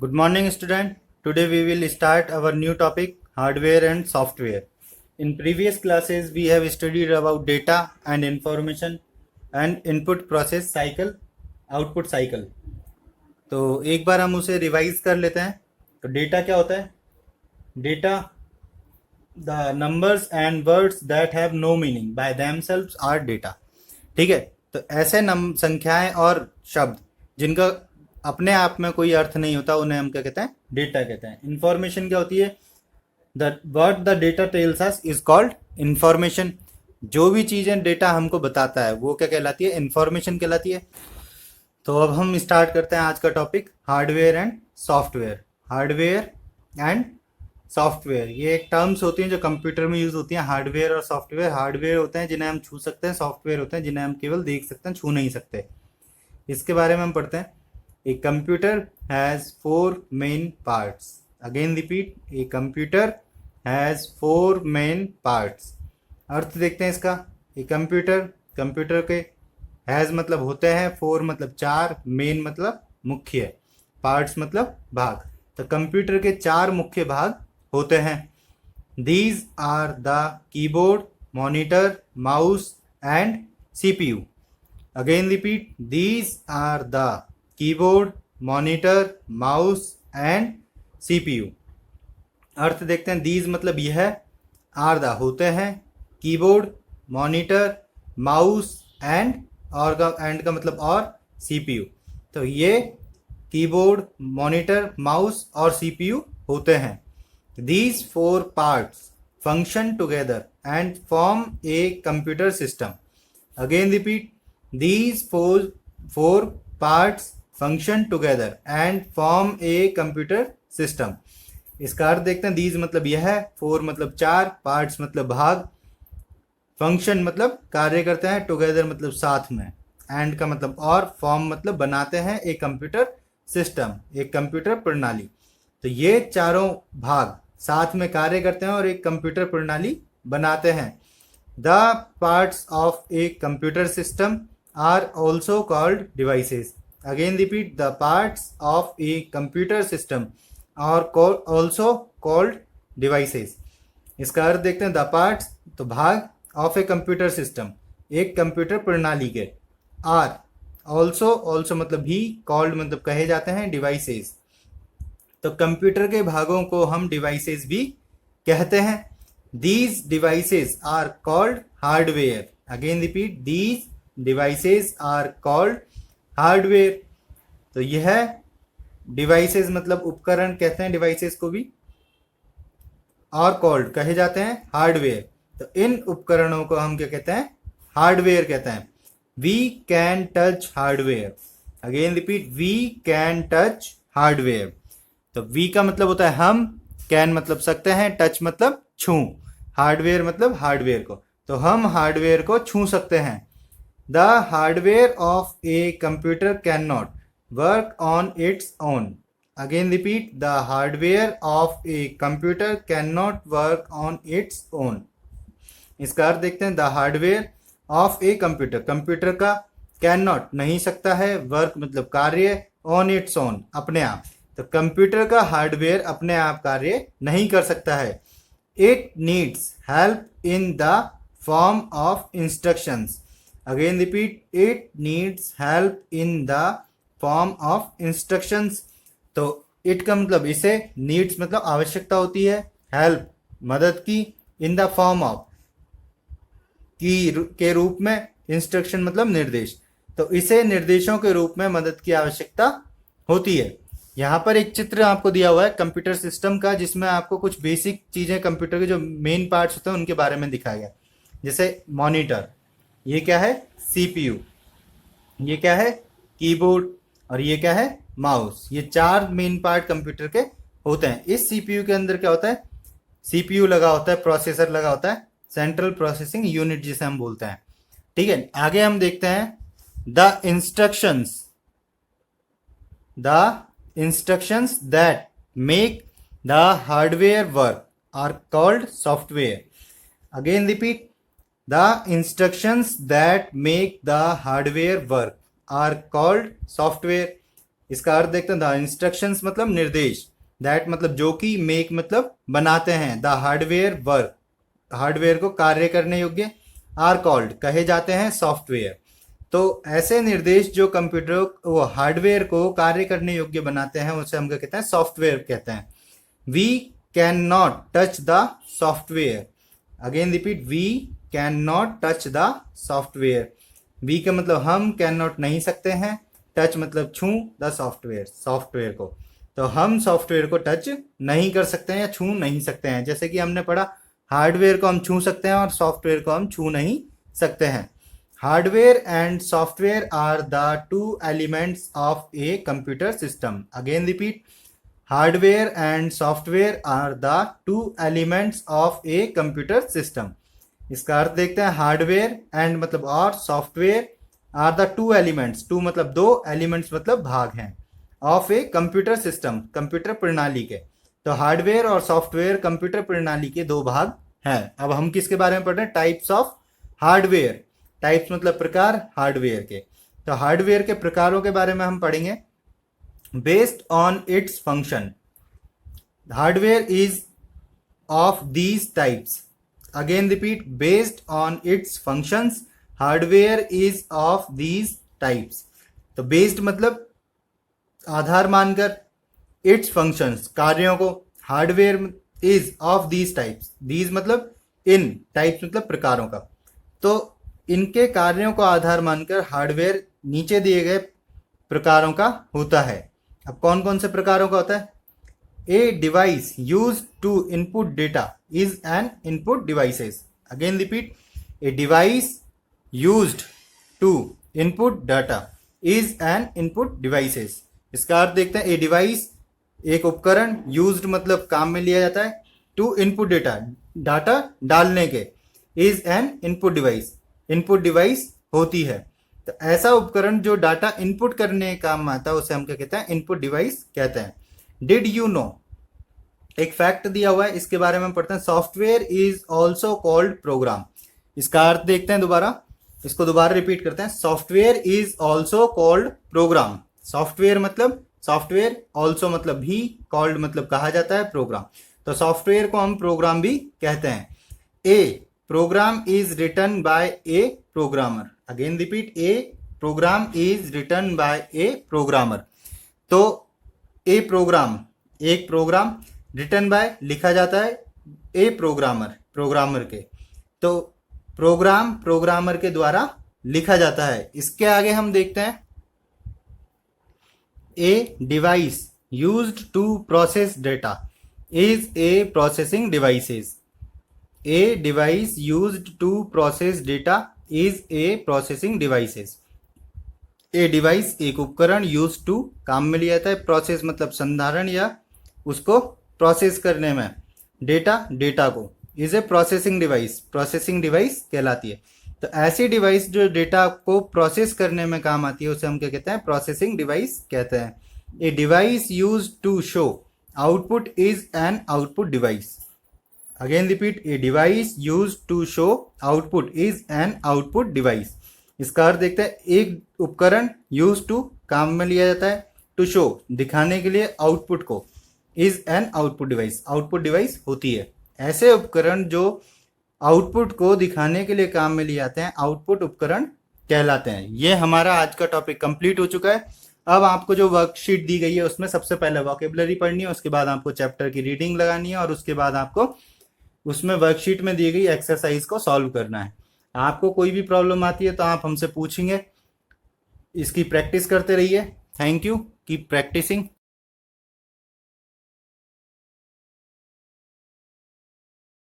Good morning, student. Today we will start our new topic, hardware and software. In previous classes, we have studied about data and information and input process cycle, output cycle. तो एक बार हम उसे revise कर लेते हैं. तो data क्या होता है? Data, the numbers and words that have no meaning by themselves are data. ठीक है. तो ऐसे संख्याएं और शब्द जिनका अपने आप में कोई अर्थ नहीं होता उन्हें हम क्या कहते हैं? डेटा कहते हैं. इंफॉर्मेशन क्या होती है? What the data tells us is called information. जो भी चीजें डेटा हमको बताता है वो क्या कहलाती है? इंफॉर्मेशन कहलाती है. तो अब हम स्टार्ट करते हैं आज का topic, hardware and software. Hardware and software ये एक टर्म्स होती हैं जो कंप्यूटर में यूज होती हैं. हार्डवेयर और सॉफ्टवेयर. हार्डवेयर होते हैं जिन्हें हम छू सकते हैं, सॉफ्टवेयर होते हैं जिन्हें हम केवल देख सकते हैं, छू नहीं सकते. इसके बारे में हम पढ़ते हैं. A computer has four main parts. Again repeat. A computer has four main parts. अर्थ देखते हैं इसका. A कंप्यूटर के has मतलब होते हैं, four मतलब चार, main मतलब मुख्य, parts मतलब भाग. तो कंप्यूटर के चार मुख्य भाग होते हैं. These are the keyboard, monitor, mouse and CPU. Again repeat. These are the keyboard, monitor, mouse and CPU. अर्थ देखते हैं. दीज मतलब यह, आर द होते हैं, कीबोर्ड, मॉनिटर, माउस एंड, और का मतलब और, सीपीयू. तो ये कीबोर्ड, मॉनिटर, माउस और सीपीयू होते हैं. These four parts function together and form A computer system. Again repeat. These four parts function together and form A computer system. इसका अर्थ देखते हैं. दीज मतलब यह है, फोर मतलब चार, पार्ट्स मतलब भाग, फंक्शन मतलब कार्य करते हैं, टुगेदर मतलब साथ में, एंड का मतलब और, फॉर्म मतलब बनाते हैं एक कंप्यूटर सिस्टम, एक कंप्यूटर प्रणाली. तो ये चारों भाग साथ में कार्य करते हैं और एक कंप्यूटर प्रणाली बनाते हैं. The parts of a computer system are also called devices. Again repeat. The parts of a computer system are also called devices. इसका अर्थ देखते हैं. The parts तो भाग, of a computer system एक कंप्यूटर प्रणाली के, are also मतलब भी, called मतलब कहे जाते हैं, devices. तो कंप्यूटर के भागों को हम devices भी कहते हैं. These devices are called hardware. Again repeat. These devices are called hardware. तो यह डिवाइसेस मतलब उपकरण कहते हैं डिवाइसेस को भी, और कॉल्ड कहे जाते हैं हार्डवेयर. तो इन उपकरणों को हम क्या कहते हैं? हार्डवेयर कहते हैं. We can touch hardware. Again repeat. We can touch hardware. तो वी का मतलब होता है हम, कैन मतलब सकते हैं, टच मतलब छू, हार्डवेयर मतलब हार्डवेयर को. तो हम हार्डवेयर को छू सकते हैं. The hardware of a computer cannot work on its own. Again repeat. The hardware of a computer cannot work on its own. इसका अर्थ देखते हैं. The hardware of a computer, computer का, cannot नहीं सकता है, work मतलब कार्य, on its own अपने आप. तो कंप्यूटर का हार्डवेयर अपने आप कार्य नहीं कर सकता है. It needs help in the form of instructions. Again repeat. It needs help in the form of instructions. तो it का मतलब इसे, needs मतलब आवश्यकता होती है, help मदद की, in the form of की के रूप में, instruction मतलब निर्देश. तो इसे निर्देशों के रूप में मदद की आवश्यकता होती है. यहाँ पर एक चित्र आपको दिया हुआ है कंप्यूटर सिस्टम का, जिसमें आपको कुछ बेसिक चीजें कंप्यूटर के जो मेन पार्ट्स होते हैं उनके बारे में दिखाया गया. जैसे मॉनिटर, ये क्या है? सीपीयू. ये क्या है? कीबोर्ड. और ये क्या है? माउस. ये चार मेन पार्ट कंप्यूटर के होते हैं. इस सीपीयू के अंदर क्या होता है? सीपीयू लगा होता है, प्रोसेसर लगा होता है, सेंट्रल प्रोसेसिंग यूनिट जिसे हम बोलते हैं. ठीक है. आगे हम देखते हैं. The instructions that make the hardware work are called software. Again repeat. The instructions that make the hardware work are called software. इसका अर्थ देखते हैं, द इंस्ट्रक्शंस मतलब निर्देश, दैट मतलब जो कि, मेक मतलब बनाते हैं, द हार्डवेयर वर्क हार्डवेयर को कार्य करने योग्य, आर कॉल्ड कहे जाते हैं सॉफ्टवेयर। तो ऐसे निर्देश जो कंप्यूटर वो हार्डवेयर को कार्य करने योग्य बनाते हैं उसे हम क्या कहते हैं, सॉफ्टवेयर कहते हैं। We can not touch the software, again repeat, we can not touch the software. We का मतलब हम, कैन नॉट नहीं सकते हैं, टच मतलब छू, द सॉफ्टवेयर को। तो हम सॉफ्टवेयर को टच नहीं कर सकते हैं या छू नहीं सकते हैं। जैसे कि हमने पढ़ा, हार्डवेयर को हम छू सकते हैं और सॉफ्टवेयर को हम छू नहीं सकते हैं। Hardware and software are the two elements of a computer system, again repeat, hardware and software are the two elements of a computer system. इसका अर्थ देखते हैं, हार्डवेयर एंड मतलब और, software are the two elements, two मतलब दो, elements मतलब भाग हैं, of a computer system computer प्रणाली के। तो हार्डवेयर और सॉफ्टवेयर कंप्यूटर प्रणाली के दो भाग हैं। अब हम किसके बारे में पढ़ रहे हैं, टाइप्स ऑफ हार्डवेयर। टाइप्स मतलब प्रकार हार्डवेयर के। तो हार्डवेयर के प्रकारों के बारे में हम पढ़ेंगे। Based on its function, hardware is of these types, again repeat, based on it's functions, hardware is of these types. तो बेस्ड मतलब आधार मानकर, इट्स फंक्शंस कार्यों को, hardware is of these types, these मतलब इन, टाइप्स मतलब प्रकारों का। तो इनके कार्यों को आधार मानकर हार्डवेयर नीचे दिए गए प्रकारों का होता है। अब कौन कौन से प्रकारों का होता है, a device use to input data is an input devices, again repeat, a device used to input data is an input devices. इसका अर्थ देखते हैं, ए डिवाइस एक उपकरण, यूज्ड मतलब काम में लिया जाता है, टू इनपुट डेटा डाटा डालने के, is an input device input device होती है। तो ऐसा उपकरण जो डाटा इनपुट करने का काम आता है उसे हम क्या कहते हैं, इनपुट डिवाइस कहते हैं। डिड यू नो, एक फैक्ट दिया हुआ है, इसके बारे में पढ़ते हैं। Software is also called programme. इसका अर्थ देखते हैं दोबारा, इसको दोबारा रिपीट करते हैं। Software is also called programme. Software मतलब सॉफ्टवेयर, ऑल्सो मतलब भी, कॉल्ड मतलब कहा जाता है, प्रोग्राम। तो सॉफ्टवेयर को हम प्रोग्राम भी कहते हैं। A program is written by a programmer, again repeat, a program is written by a programmer. तो ए प्रोग्राम एक प्रोग्राम, रिटन बाय लिखा जाता है ए प्रोग्रामर प्रोग्रामर के। तो प्रोग्राम प्रोग्रामर के द्वारा लिखा जाता है। इसके आगे हम देखते हैं, a device used to process data is a processing devices. A device used to process data is a processing devices. A device एक उपकरण, यूज टू काम में लिया जाता है, प्रोसेस मतलब संधारण या उसको प्रोसेस करने में, डेटा को, इज ए प्रोसेसिंग डिवाइस कहलाती है। तो ऐसी डिवाइस जो डेटा को प्रोसेस करने में काम आती है उसे हम क्या कहते हैं, प्रोसेसिंग डिवाइस कहते हैं। A device use to show output is an output device, again repeat, a device use to show output is an output device. इसका अर्थ देखते हैं, एक उपकरण यूज टू काम में लिया जाता है, टू शो दिखाने के लिए आउटपुट को, इज एन आउटपुट डिवाइस होती है। ऐसे उपकरण जो आउटपुट को दिखाने के लिए काम में लिए जाते हैं आउटपुट उपकरण कहलाते हैं। ये हमारा आज का टॉपिक कंप्लीट हो चुका है। अब आपको जो वर्कशीट दी गई है उसमें सबसे पहले वोकेबलरी पढ़नी है, उसके बाद आपको चैप्टर की रीडिंग लगानी है और उसके बाद आपको उसमें वर्कशीट में दी गई एक्सरसाइज को सॉल्व करना है। आपको कोई भी प्रॉब्लम आती है तो आप हमसे पूछेंगे। इसकी प्रैक्टिस करते रहिए। Thank you, keep practising.